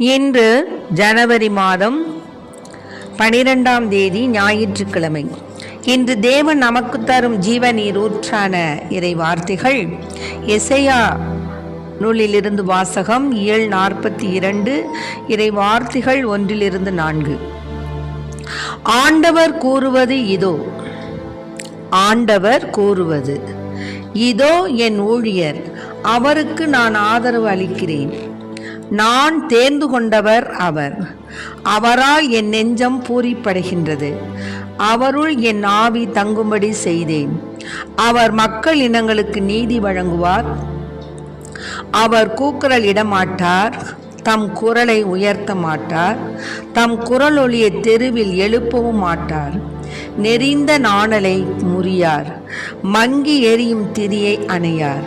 இன்று ஜனவரி மாதம் 12ஆம் தேதி ஞாயிற்றுக்கிழமை. இன்று தேவன் நமக்கு தரும் ஜீவநீர் ஊற்றான இறை வார்த்தைகள் எசையா நூலிலிருந்து வாசகம் 7:42 இறை வார்த்தைகள் 1-4. ஆண்டவர் கூறுவது இதோ, ஆண்டவர் கூறுவது இதோ என் ஊழியர், அவருக்கு நான் ஆதரவு அளிக்கிறேன். நான் தேர்ந்து கொண்டவர் அவர், அவரால் என் நெஞ்சம் பூரிப்படைகின்றது. அவருள் என் ஆவி தங்கும்படி செய்தேன். அவர் மக்கள் இனங்களுக்கு நீதி வழங்குவார். அவர் கூக்குரல் இடமாட்டார், தம் குரலை உயர்த்த மாட்டார், தம் குரல் ஒலியை தெருவில் எழுப்பவும் மாட்டார். நெறிந்த நாணலை முறியார், மங்கி எரியும் திரியை அணையார்.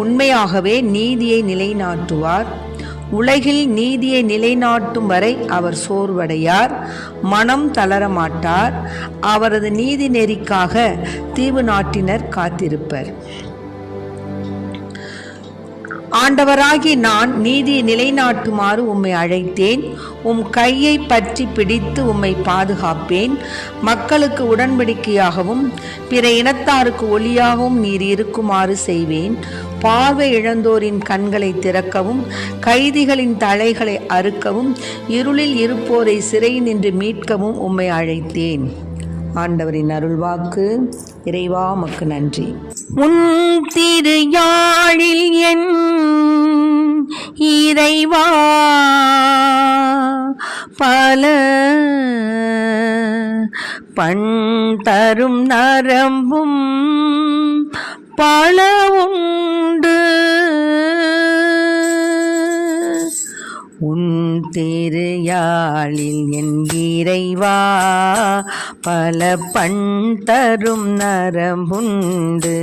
உண்மையாகவே நீதியை நிலைநாட்டுவார். உலகில் நீதியை நிலைநாட்டும் வரை அவர் சோர்வடையார், மனம் தளரமாட்டார். அவரது நீதி நெறிக்காக தீவு நாட்டினர் காத்திருப்பர். ஆண்டவராகி நான் நீதியை நிலைநாட்டுமாறு உம்மை அழைத்தேன். உம் கையை பற்றி பிடித்து உம்மை பாதுகாப்பேன். மக்களுக்கு உடன்படிக்கையாகவும் பிற இனத்தாருக்கு ஒளியாகவும் நீர் இருக்குமாறு செய்வேன். பார்வை இழந்தோரின் கண்களை திறக்கவும், கைதிகளின் தலைகளை அறுக்கவும், இருளில் இருப்போரை சிறை நின்று மீட்கவும் உம்மை அழைத்தேன். ஆண்டவரின் அருள்வாக்கு. இறைவா உமக்கு நன்றி. உன் திரு யாழில் என் இறைவா பல பண் தரும் நரம்பும் பல உண்டு. உன் திரு யாழில் என் இறைவா பல பண் தரும் நரம்புண்டு.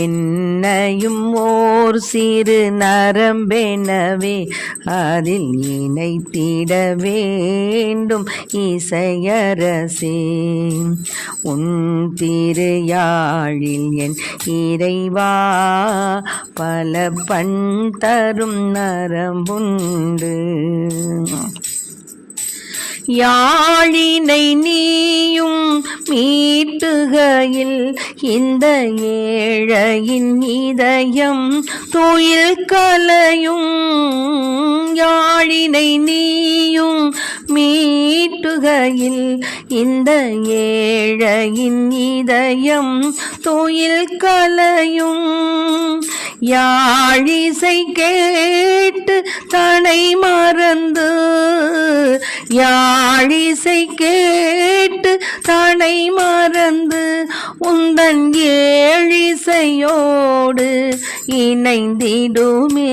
என்னையும் ஓர் சிறு நரம்பெனவே அதில் இணைத்திட வேண்டும் இசையரசே. உன் திரு யாழில் என் இறைவா பல பண் தரும் நரம்புண்டு. யாழினை நீயும் மீட்டுகையில் இந்த ஏழையின் இதயம் துயில் கலையும். யாழினை நீயும் மீட்டுகையில் இந்த ஏழையின் இதயம் துயில் கலையும். யாழிசை கேட்டு தனை மறந்து, யாழிசை கேட்டு தனை மறந்து உந்தன் ஏழிசையோடு இணைந்திடுமே,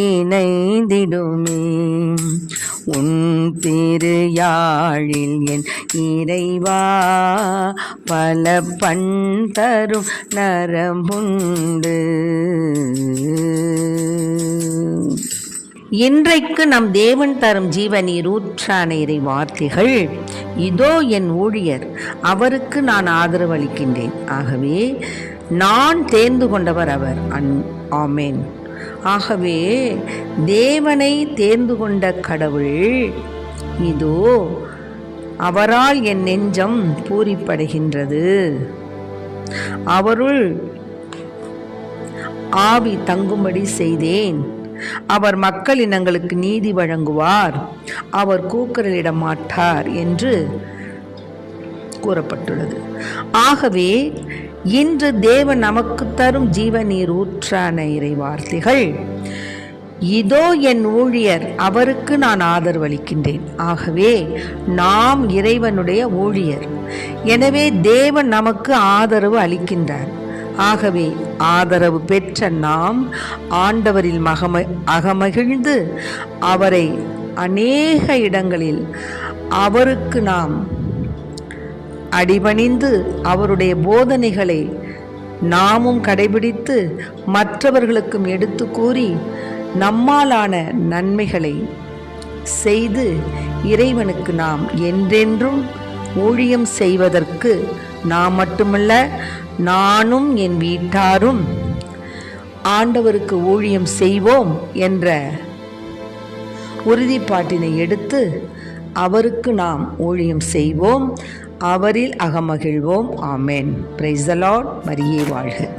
இணைந்திடுமே. உன் திரு யாழில் என் இறைவா பல பண் தரும் நரம்புண்டு. இன்றைக்கு நம் தேவன் தரும் ஜீவநீர் ஊற்றான இறை வார்த்தைகள் இதோ என் ஊழியர், அவருக்கு நான் ஆதரவு அளிக்கின்றேன். ஆகவே நான் தேர்ந்து கொண்டவர் அவர். ஆமேன். ஆகவே தேவனை தேர்ந்து கொண்ட கடவுள் இதோ அவரால் என் நெஞ்சம் பூரிப்படைகின்றது. அவருள் ஆவி தங்கும்படி செய்தேன். அவர் மக்கள் இனங்களுக்கு நீதி வழங்குவார். அவர் கூக்குரலிட மாட்டார் என்று கூறப்பட்டுள்ளது. ஆகவே இன்று தேவன் நமக்கு தரும் ஜீவநீர் ஊற்றான இறை வார்த்தைகள் இதோ என் ஊழியர், அவருக்கு நான் ஆதரவு அளிக்கின்றேன். ஆகவே நாம் இறைவனுடைய ஊழியர். எனவே தேவன் நமக்கு ஆதரவு அளிக்கின்றார். ஆகவே ஆதரவு பெற்ற நாம் ஆண்டவரில் அகமகிழ்ந்து அவரை அநேக இடங்களில் அவருக்கு நாம் அடிபணிந்து அவருடைய போதனைகளை நாமும் கடைபிடித்து மற்றவர்களுக்கும் எடுத்து கூறி நம்மாலான நன்மைகளை செய்து இறைவனுக்கு நாம் என்றென்றும் ஊழியம் செய்வதற்கு நாம் மட்டுமல்ல, நானும் என் வீட்டாரும் ஆண்டவருக்கு ஊழியம் செய்வோம் என்ற உறுதிப்பாட்டினை எடுத்து அவருக்கு நாம் ஊழியம் செய்வோம், அவரில் அகமகிழ்வோம். ஆமென். Praise the Lord. மரியே வாழ்க.